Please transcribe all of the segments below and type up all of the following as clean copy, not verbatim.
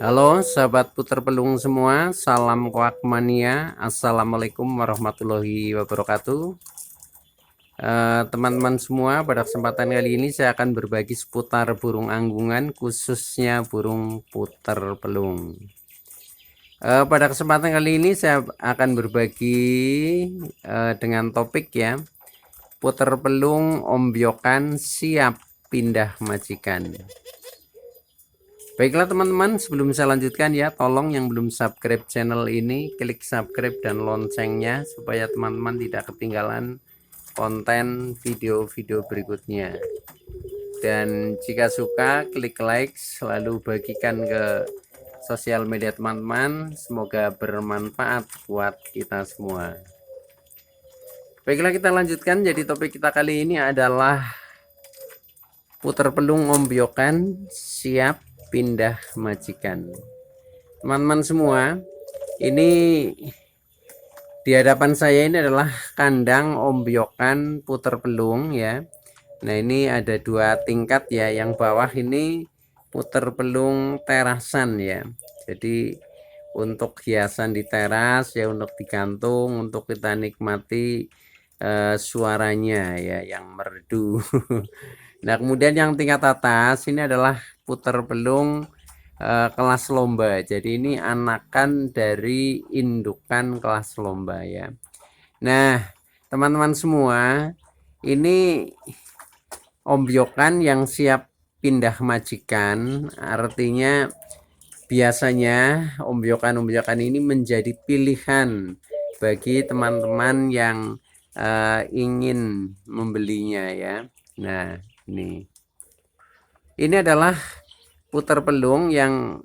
Halo sahabat puter pelung semua, salam koakmania, assalamualaikum warahmatullahi wabarakatuh. Teman-teman semua, pada kesempatan kali ini saya akan berbagi seputar burung anggungan, khususnya burung puter pelung. Pada kesempatan kali ini saya akan berbagi dengan topik ya, puter pelung ombyokan siap pindah majikan. Baiklah teman-teman, sebelum saya lanjutkan ya, tolong yang belum subscribe channel ini, klik subscribe dan loncengnya supaya teman-teman tidak ketinggalan konten video-video berikutnya. Dan jika suka, klik like, selalu bagikan ke sosial media teman-teman. Semoga bermanfaat buat kita semua. Baiklah, kita lanjutkan. Jadi topik kita kali ini adalah puter pelung ombyokan siap pindah majikan. Teman-teman semua, ini di hadapan saya ini adalah kandang ombyokan puter pelung ya. Nah, ini ada dua tingkat ya. Yang bawah ini puter pelung terasan ya. Jadi untuk hiasan di teras ya, untuk digantung, untuk kita nikmati suaranya ya yang merdu. Nah, kemudian yang tingkat atas ini adalah puter pelung kelas lomba. Jadi ini anakan dari indukan kelas lomba ya. Nah, teman-teman semua, ini ombyokan yang siap pindah majikan, artinya biasanya ombyokan-ombyokan ini menjadi pilihan bagi teman-teman yang ingin membelinya ya. Nah, ini adalah puter pelung yang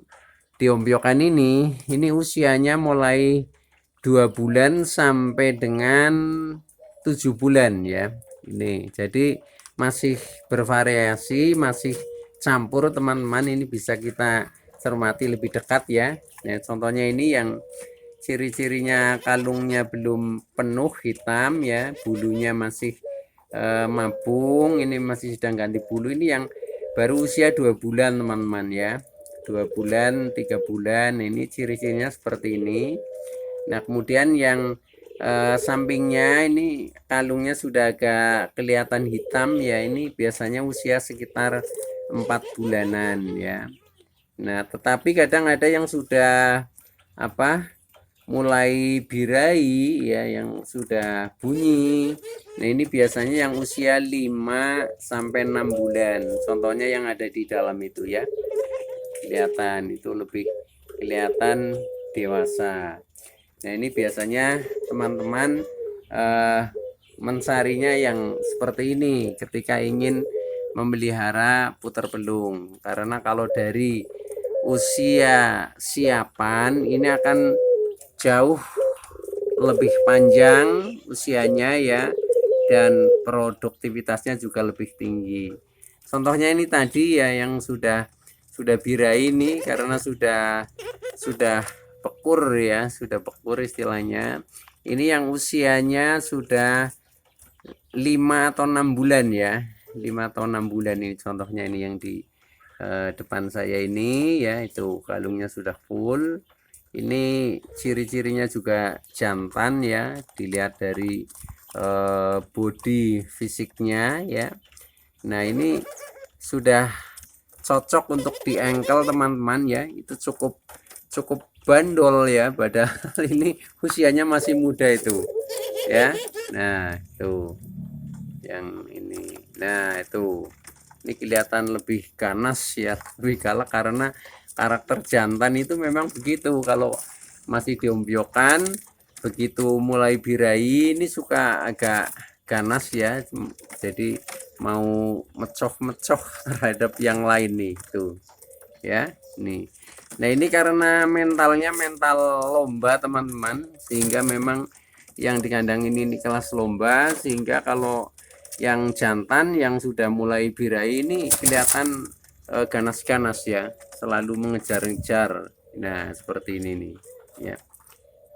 diombyokan ini usianya mulai 2 bulan sampai dengan 7 bulan ya. Ini jadi masih bervariasi, masih campur teman-teman. Ini bisa kita cermati lebih dekat ya. Nah, contohnya ini yang ciri-cirinya kalungnya belum penuh hitam ya, bulunya masih mabung, ini masih sedang ganti bulu. Ini yang baru usia 2 bulan teman-teman ya, 2 bulan 3 bulan. Ini ciri-cirinya seperti ini. Nah, kemudian yang sampingnya ini kalungnya sudah agak kelihatan hitam ya, ini biasanya usia sekitar 4 bulanan ya. Nah, tetapi kadang ada yang sudah mulai birai ya, yang sudah bunyi. Nah, ini biasanya yang usia 5 sampai 6 bulan. Contohnya yang ada di dalam itu ya. Kelihatan itu lebih kelihatan dewasa. Nah, ini biasanya teman-teman mencarinya yang seperti ini ketika ingin memelihara puter pelung. Karena kalau dari usia siapan ini akan jauh lebih panjang usianya ya, dan produktivitasnya juga lebih tinggi. Contohnya ini tadi ya, yang sudah birai ini karena sudah pekur ya, sudah pekur istilahnya. Ini yang usianya sudah 5 atau 6 bulan ya, 5 atau 6 bulan. Ini contohnya, ini yang di depan saya ini ya, itu kalungnya sudah full. Ini ciri-cirinya juga jantan ya, dilihat dari body fisiknya ya. Nah, ini sudah cocok untuk di ankle teman-teman ya, itu cukup bandol ya, padahal ini usianya masih muda itu ya. Nah, itu yang ini. Nah, itu ini kelihatan lebih ganas ya, lebih galak, karena karakter jantan itu memang begitu. Kalau masih diombyokan, begitu mulai birai ini suka agak ganas ya, jadi mau mecoh-mecoh terhadap yang lain nih tuh ya. Nih, nah ini karena mentalnya mental lomba teman-teman, sehingga memang yang di kandang ini kelas lomba, sehingga kalau yang jantan yang sudah mulai birai ini kelihatan ganas-ganas ya, selalu mengejar-ngejar. Nah, seperti ini nih ya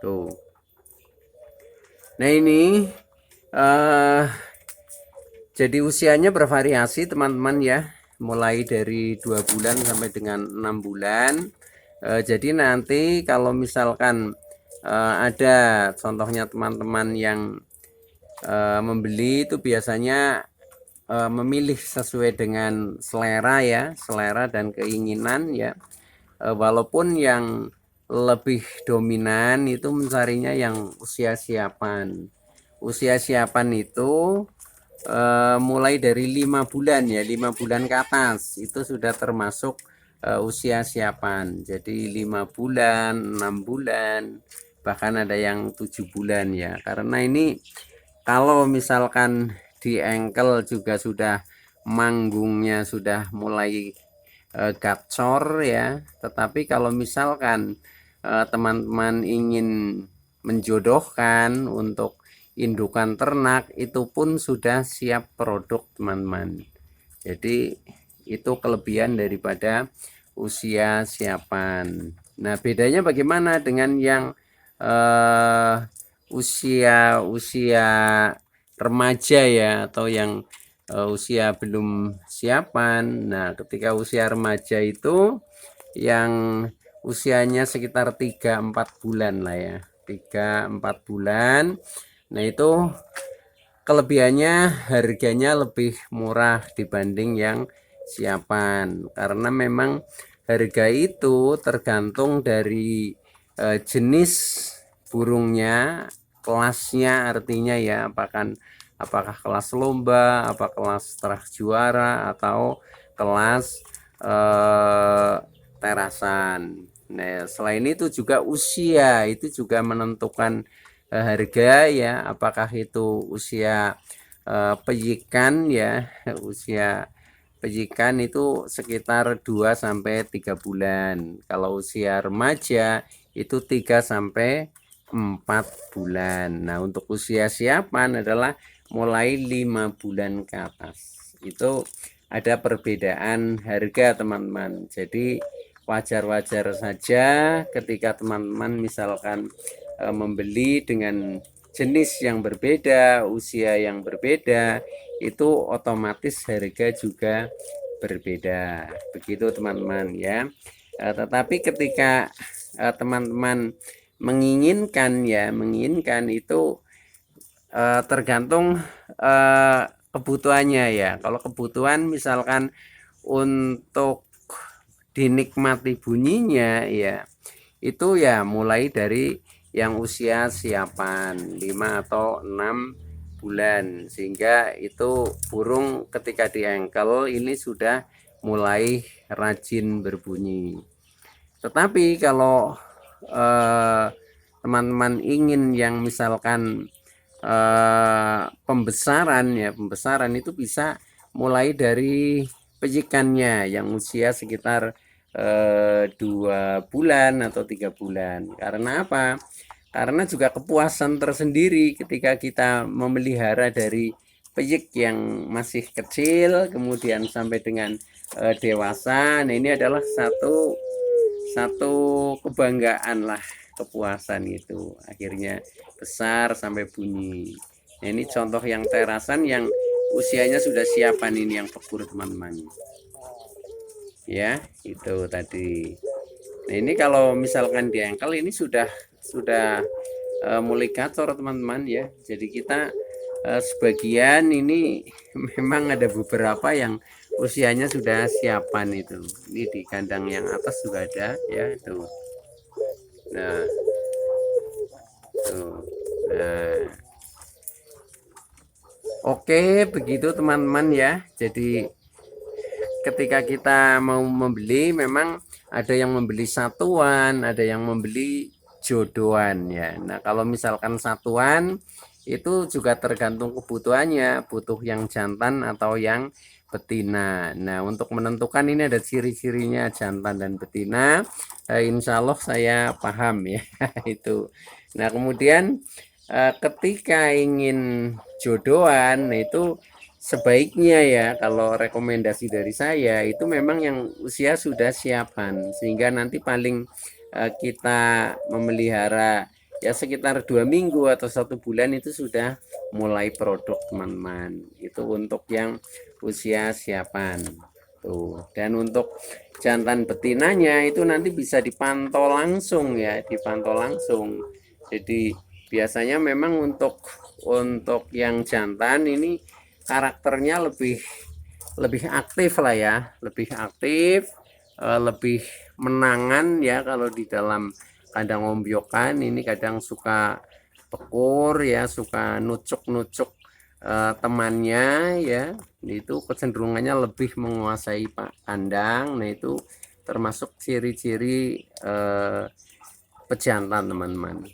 tuh. Nah, ini jadi usianya bervariasi teman-teman ya, mulai dari 2 bulan sampai dengan 6 bulan. Jadi nanti kalau misalkan ada contohnya teman-teman yang membeli itu biasanya memilih sesuai dengan selera ya, selera dan keinginan ya. Walaupun yang lebih dominan itu mencarinya yang usia siapan. Usia siapan itu mulai dari 5 bulan ya, 5 bulan ke atas itu sudah termasuk usia siapan. Jadi 5 bulan, 6 bulan, bahkan ada yang 7 bulan ya. Karena ini kalau misalkan di engkel juga sudah manggungnya sudah mulai gacor ya. Tetapi kalau misalkan teman-teman ingin menjodohkan untuk indukan ternak, itu pun sudah siap produk teman-teman. Jadi itu kelebihan daripada usia siapan. Nah, bedanya bagaimana dengan yang usia remaja ya, atau yang usia belum siapan. Nah, ketika usia remaja itu yang usianya sekitar 3-4 bulan lah ya, 3-4 bulan. Nah, itu kelebihannya harganya lebih murah dibanding yang siapan, karena memang harga itu tergantung dari jenis burungnya, kelasnya, artinya ya apakah kelas lomba, apa kelas terah juara, atau kelas terasan. Nah, selain itu juga usia itu juga menentukan harga ya, apakah itu usia peyikan ya. Usia peyikan itu sekitar 2-3 bulan. Kalau usia remaja itu 3-4 bulan. Nah, untuk usia siapan adalah mulai 5 bulan ke atas. Itu ada perbedaan harga teman-teman. Jadi wajar-wajar saja ketika teman-teman misalkan membeli dengan jenis yang berbeda, usia yang berbeda, itu otomatis harga juga berbeda. Begitu teman-teman ya. Tetapi ketika teman-teman menginginkan itu tergantung kebutuhannya ya. Kalau kebutuhan misalkan untuk dinikmati bunyinya ya, itu ya mulai dari yang usia siapan 5 atau 6 bulan, sehingga itu burung ketika diengkel ini sudah mulai rajin berbunyi. Tetapi kalau teman-teman ingin yang misalkan pembesaran itu bisa mulai dari pejikannya yang usia sekitar 2 bulan atau 3 bulan. Karena apa? Karena juga kepuasan tersendiri ketika kita memelihara dari peyik yang masih kecil kemudian sampai dengan dewasa. Nah, ini adalah satu kebanggaan lah, kepuasan itu akhirnya besar sampai bunyi. Nah, ini contoh yang terasan yang usianya sudah siapan, ini yang pekur teman-teman ya, itu tadi. Nah, ini kalau misalkan di engkel ini sudah mulai gacor teman-teman ya. Jadi kita sebagian ini memang ada beberapa yang usianya sudah siapan itu. Ini di kandang yang atas juga ada ya itu. Nah, tuh. Nah, oke, begitu teman-teman ya. Jadi ketika kita mau membeli, memang ada yang membeli satuan, ada yang membeli jodohan ya. Nah, kalau misalkan satuan itu juga tergantung kebutuhannya, butuh yang jantan atau yang betina. Nah, untuk menentukan ini ada ciri-cirinya jantan dan betina. Insya Allah saya paham ya itu. Nah, kemudian ketika ingin jodohan, nah itu sebaiknya ya, kalau rekomendasi dari saya itu memang yang usia sudah siapan, sehingga nanti paling kita memelihara ya sekitar 2 minggu atau 1 bulan itu sudah mulai produk teman-teman. Itu untuk yang usia siapan. Tuh. Dan untuk jantan betinanya itu nanti bisa dipantau langsung ya, dipantau langsung. Jadi biasanya memang untuk yang jantan ini karakternya lebih lebih aktif lah ya, lebih aktif, lebih menangan ya kalau di dalam kandang ombyokan ini kadang suka pekur ya, suka nucuk-nucuk temannya ya, itu kecenderungannya lebih menguasai pak kandang. Nah itu termasuk ciri-ciri pejantan teman-teman.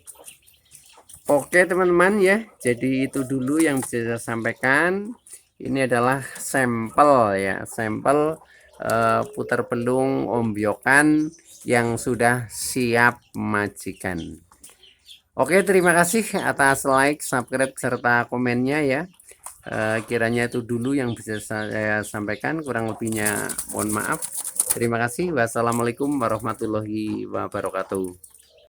Oke teman-teman ya, jadi itu dulu yang bisa saya sampaikan. Ini adalah sampel ya, sampel putar pelung ombyokan yang sudah siap majikan. Oke, terima kasih atas like, subscribe, serta komennya ya. Kiranya itu dulu yang bisa saya sampaikan, kurang lebihnya mohon maaf. Terima kasih. Wassalamualaikum warahmatullahi wabarakatuh.